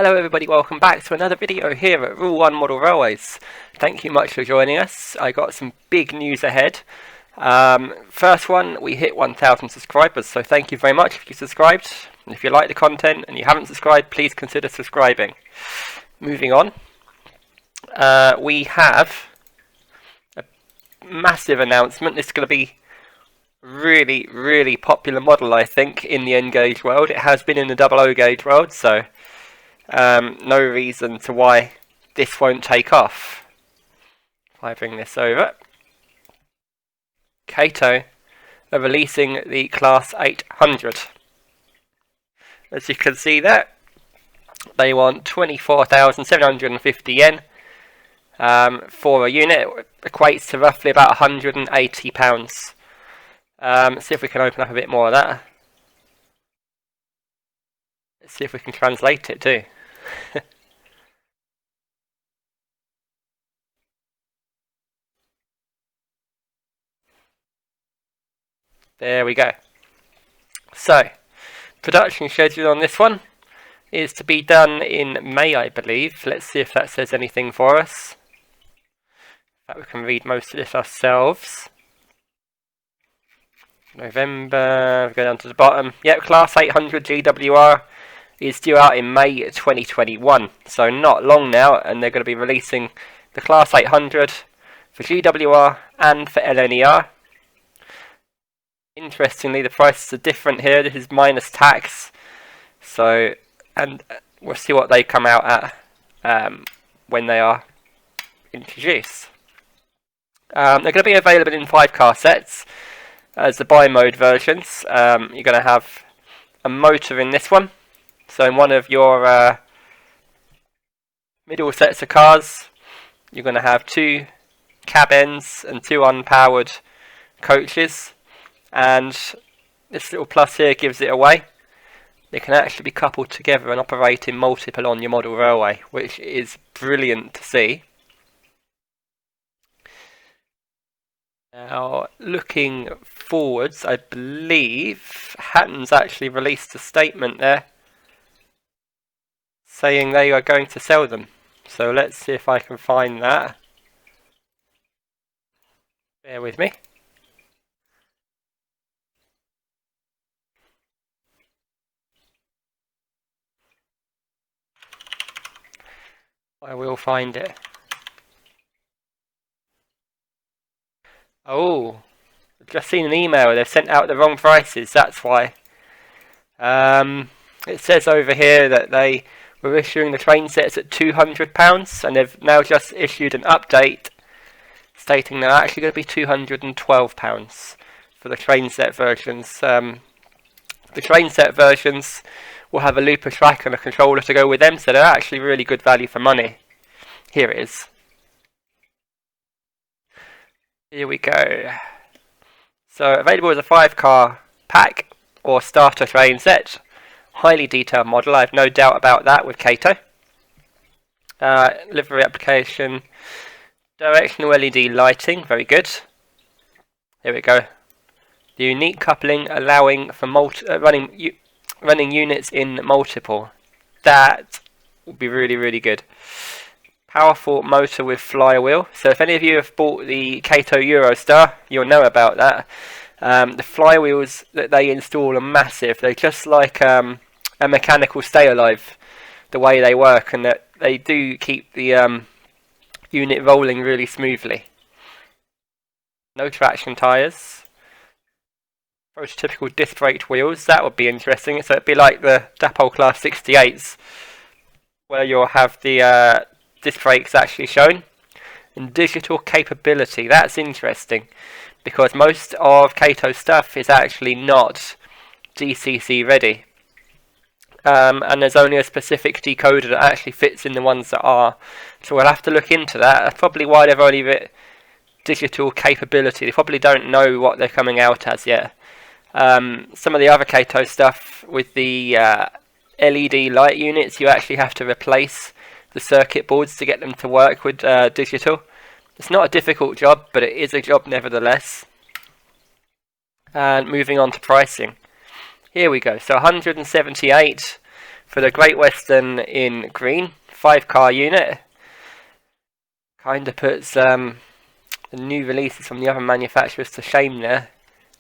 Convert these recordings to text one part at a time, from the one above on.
Hello everybody, welcome back to another video here at Rule 1 Model Railways. Thank you much for joining us. I got some big news ahead. First one, we hit 1,000 subscribers, so thank you very much if you subscribed. And if you like the content and you haven't subscribed, please consider subscribing. Moving on, we have a massive announcement. This is going to be really popular model, I think, in the N gauge world. It has been in the double O gauge world, so no reason to why this won't take off. If I bring this over, Kato are releasing the Class 800. As you can see there, they want 24,750 yen for a unit. It equates to roughly about £180. Let's see if we can open up a bit more of that. Let's see if we can translate it too. There we go. So, production schedule on this one is to be done in May, I believe. Let's see if that says anything for us. In fact, we can read most of this ourselves. November, we go down to the bottom. Yep, Class 800 GWR is due out in May 2021, so not long now, and they're going to be releasing the Class 800 for GWR and for LNER. Interestingly, the prices are different here. This is minus tax, so, and we'll see what they come out at when they are introduced. They're going to be available in 5 car sets as the bi-mode versions. You're going to have a motor in this one. So in one of your middle sets of cars, you're going to have 2 cab ends and 2 unpowered coaches. And this little plus here gives it away. They can actually be coupled together and operate in multiple on your model railway, which is brilliant to see. Now, looking forwards, I believe Hatton's actually released a statement there saying they are going to sell them. So let's see if I can find that. Bear with me. I will find it. Oh, I've just seen an email. They've sent out the wrong prices, that's why. It says over here that they were issuing the train sets at £200, and they've now just issued an update stating they're actually going to be £212 for the train set versions. The train set versions will have a looper track and a controller to go with them, so they're actually really good value for money. Here it is. Here we go. So available as a 5-car pack or starter train set. Highly detailed model, I have no doubt about that with Kato. Livery application, directional LED lighting, very good. Here we go. The unique coupling allowing for running units in multiple. That will be really good. Powerful motor with flywheel. So if any of you have bought the Kato Eurostar, you'll know about that. The flywheels that they install are massive. They're just like a mechanical stay alive, the way they work, and that they do keep the unit rolling really smoothly. No traction tyres. Prototypical disc braked wheels. That would be interesting. So it'd be like the Dapol Class 68s, where you'll have the disc brakes actually shown. And digital capability. That's interesting, because most of Kato's stuff is actually not DCC ready. And there's only a specific decoder that actually fits in the ones that are. So we'll have to look into that. That's probably why they've only written digital capability. They probably don't know what they're coming out as yet. Some of the other Kato stuff with the LED light units, you actually have to replace the circuit boards to get them to work with digital. It's not a difficult job, but it is a job nevertheless. And moving on to pricing. Here we go. So 178 for the Great Western in green, 5-car unit. Kind of puts the new releases from the other manufacturers to shame there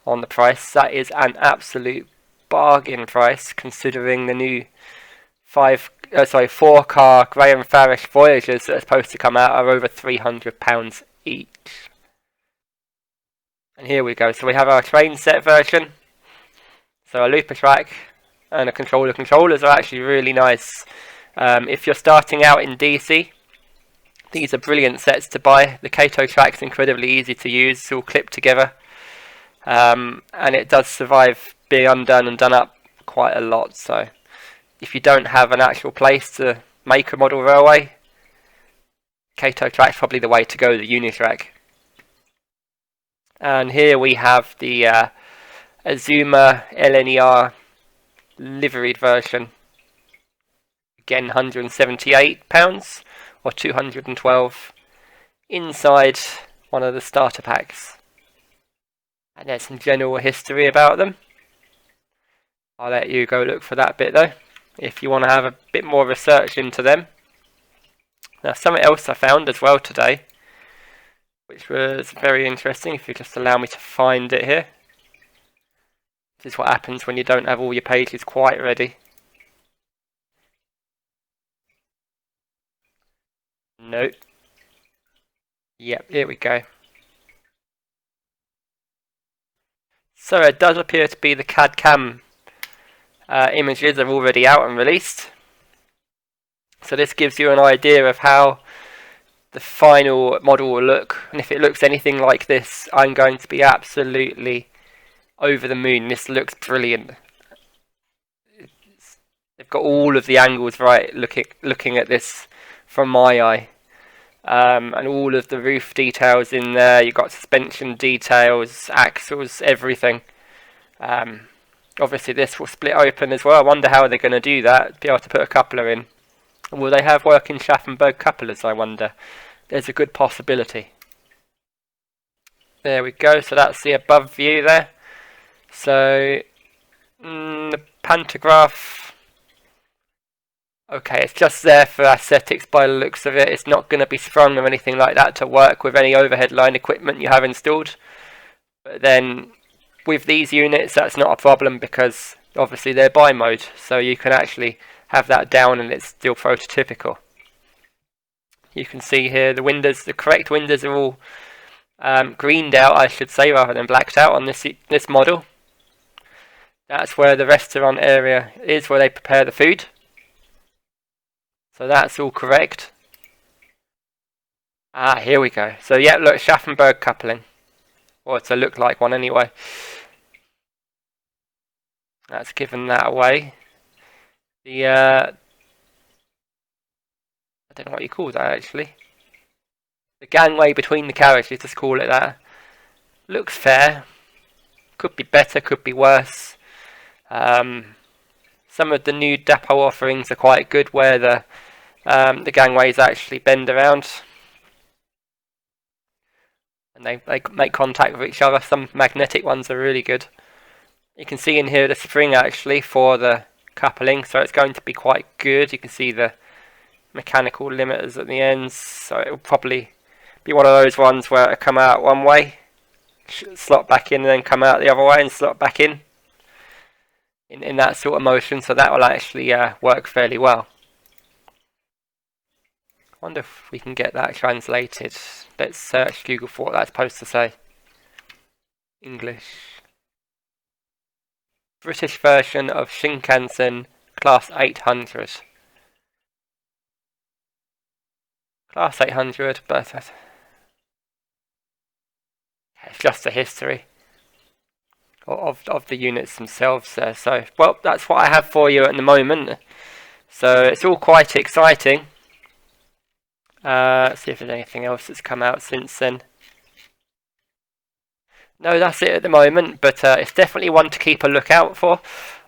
on the price. That is an absolute bargain price considering the new 4-car Graham Farish Voyagers that are supposed to come out are over £300 each. And here we go. So we have our train set version. So a looper track and a controller. Controllers are actually really nice. If you're starting out in DC, these are brilliant sets to buy. The Kato track's incredibly easy to use. It's all clipped together. And it does survive being undone and done up quite a lot. So if you don't have an actual place to make a model railway, Kato track's probably the way to go, the Unitrack. And here we have the Azuma LNER liveried version. Again, £178 or £212 inside one of the starter packs. And there's some general history about them. I'll let you go look for that bit though, if you want to have a bit more research into them. Now, something else I found as well today, which was very interesting, if you just allow me to find it here. This is what happens when you don't have all your pages quite ready. Nope. Yep, here we go. So it does appear to be the CAD-CAM images are already out and released. So this gives you an idea of how the final model will look. And if it looks anything like this, I'm going to be absolutely over the moon. This looks brilliant. They've got all of the angles right looking at this from my eye. And all of the roof details in there. You've got suspension details, axles, everything. Obviously this will split open as well. I wonder how they're going to do that, be able to put a coupler in. Will they have working Schaffenberg couplers, I wonder? There's a good possibility. There we go, so that's the above view there. So, the pantograph, okay, it's just there for aesthetics by the looks of it. It's not going to be sprung or anything like that to work with any overhead line equipment you have installed. But then, with these units, that's not a problem because obviously they're bi-mode, so you can actually have that down and it's still prototypical. You can see here the windows, the correct windows are all greened out, I should say, rather than blacked out on this model. That's where the restaurant area is, where they prepare the food. So that's all correct. Ah, here we go. So yeah, look, Schaffenberg coupling. Or to look like one anyway. That's given that away. The I don't know what you call that actually. The gangway between the carriages, just call it that. Looks fair. Could be better, could be worse. Some of the new depot offerings are quite good, where the gangways actually bend around and they make contact with each other. Some magnetic ones are really good. You can see in here the spring actually for the coupling, so it's going to be quite good. You can see the mechanical limiters at the ends, so it will probably be one of those ones where it'll come out one way, slot back in, and then come out the other way and slot back in that sort of motion, so that will actually work fairly well. I wonder if we can get that translated. Let's search Google for what that's supposed to say. English. British version of Shinkansen Class 800. Class 800, but it's just a history of the units themselves there. So, well, that's what I have for you at the moment. So it's all quite exciting. Let's see if there's anything else that's come out since then. No, that's it at the moment, but it's definitely one to keep a lookout for.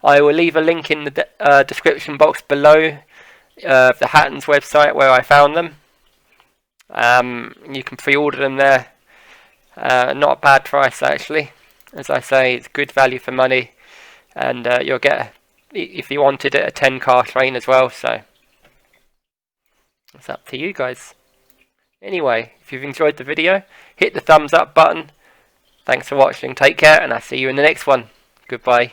I will leave a link in the description box below the Hatton's website where I found them. You can pre-order them there. Not a bad price actually. As I say, it's good value for money, and you'll get if you wanted it, a 10-car train as well. So it's up to you guys. Anyway, if you've enjoyed the video, hit the thumbs up button. Thanks for watching. Take care, and I'll see you in the next one. Goodbye.